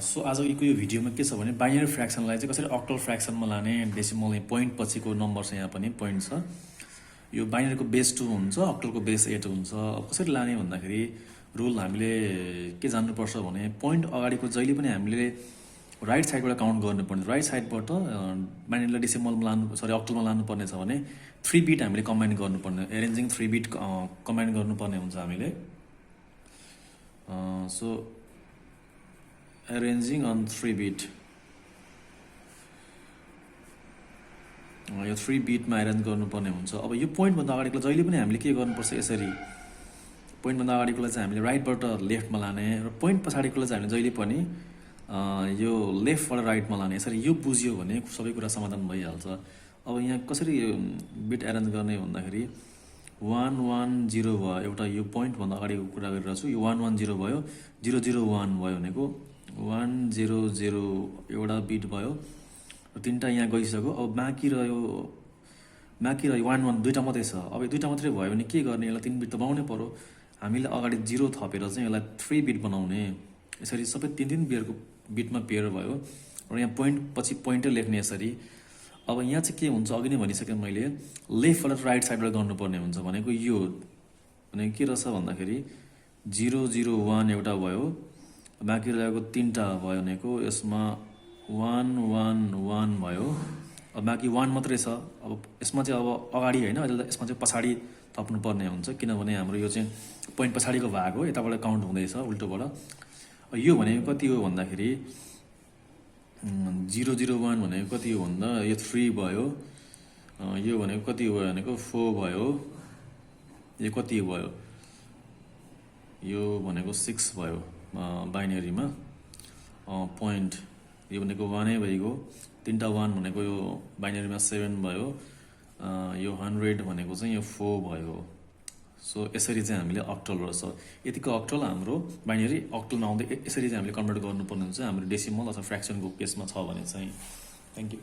so आजको यो भिडियोमा के छ भने बाइनरी फ्र्याक्सनलाई चाहिँ कसरी अक्टल फ्र्याक्सनमा लाने डेसिमल पोइन्ट पछिको नम्बर छ यहाँ पनि पोइन्ट छ यो बाइनरीको बेस 2 हुन्छ अक्टलको बेस 8 हुन्छ अब कसरी लाने भन्दाखेरि रुल हामीले के जान्नुपर्छ भने पोइन्ट अगाडिको जहिले पनि हामीले राइट साइडबाट काउन्ट गर्नुपर्ने राइट साइडबाट बाइनरीलाई डेसिमलमा लानु अक्टलमा लानुपर्ने छ भने 3 बिट हामीले कम्बाइन गर्नुपर्ने एरेन्जिङ 3 बिट कम्बाइन गर्नुपर्ने हुन्छ हामीले सो arranging on 3 bit यो 3 बिटमा एरेन्ज गर्नुपर्ने हुन्छ अब यो पोइन्ट भन्दा अगाडिको जहिले पनि हामीले के गर्नुपर्छ यसरी पोइन्ट भन्दा अगाडिकोलाई चाहिँ हामीले राइटबाट लेफ्टमा लाने र पोइन्ट पछाडिकोलाई चाहिँ हामीले जहिले पनि यो लेफ्टबाट राइटमा लाने यसरी यो बुझ्यो भने सबै कुरा समाधान भइहाल्छ अब यहाँ कसरी बिट एरेन्ज गर्ने भन्दाखेरि 110 भयो एउटा यो पोइन्ट भन्दा अगाडिको कुरा गरिरहेको छु यो 110 भयो 001 भयो भनेको 100 एउटा बिट भयो र तीनटा यहाँ गइसक्यो अब बाँकी रह्यो 11 दुईटा मात्रै छ अब दुईटा मात्रै भयो भने के गर्ने यसलाई 3 बिट त बनाउनै पर्यो हामीले अगाडि 0 थपेर चाहिँ यसलाई 3 बिट बनाउने यसरी सबै 3 बिटमा पेयर भयो र यहाँ पोइन्ट पछि पोइन्टै लेख्ने यसरी अब यहाँ चाहिँ के हुन्छ अघि नै भनिसकेँ मैले लेफ्टबाट राइट साइडबाट गर्नुपर्ने हुन्छ भनेको यो भनेको के रहेछ भन्दाखेरि 001 एउटा भयो बाँकी रहेको 3टा भयो भनेको यसमा 111 भयो अब बाँकी 1 मात्रै छ अब यसमा चाहिँ अब अगाडि होइन यसमा चाहिँ पछाडि थप्नुपर्ने हुन्छ किनभने हाम्रो यो चाहिँ पोइन्ट पछाडिको भाग हो यताबाट काउन्ट हुँदैछ उल्टोबाट यो भनेको कति हो भन्दाखेरि 001 भनेको कति हो भन्दा यो 3 भयो यो भनेको कति हो भनेको 4 भयो यो कति भयो यो भनेको 6 भयो बाइनरीमा पोइन्ट यो भनेको 1 नै भइगयो 3टा 1 भनेको यो बाइनरीमा 7 भयो यो 100 भनेको चाहिँ यो 4 भयो सो यसरी चाहिँ हामीले अक्टल रहेछ यतिको अक्टल हाम्रो बाइनरी अक्टलमा आउँदै यसरी चाहिँ हामीले कन्भर्ट गर्नुपर्ने हुन्छ हाम्रो डेसिमल अथवा फ्र्याक्सनको केसमा छ भने चाहिँ थ्याङ्क यू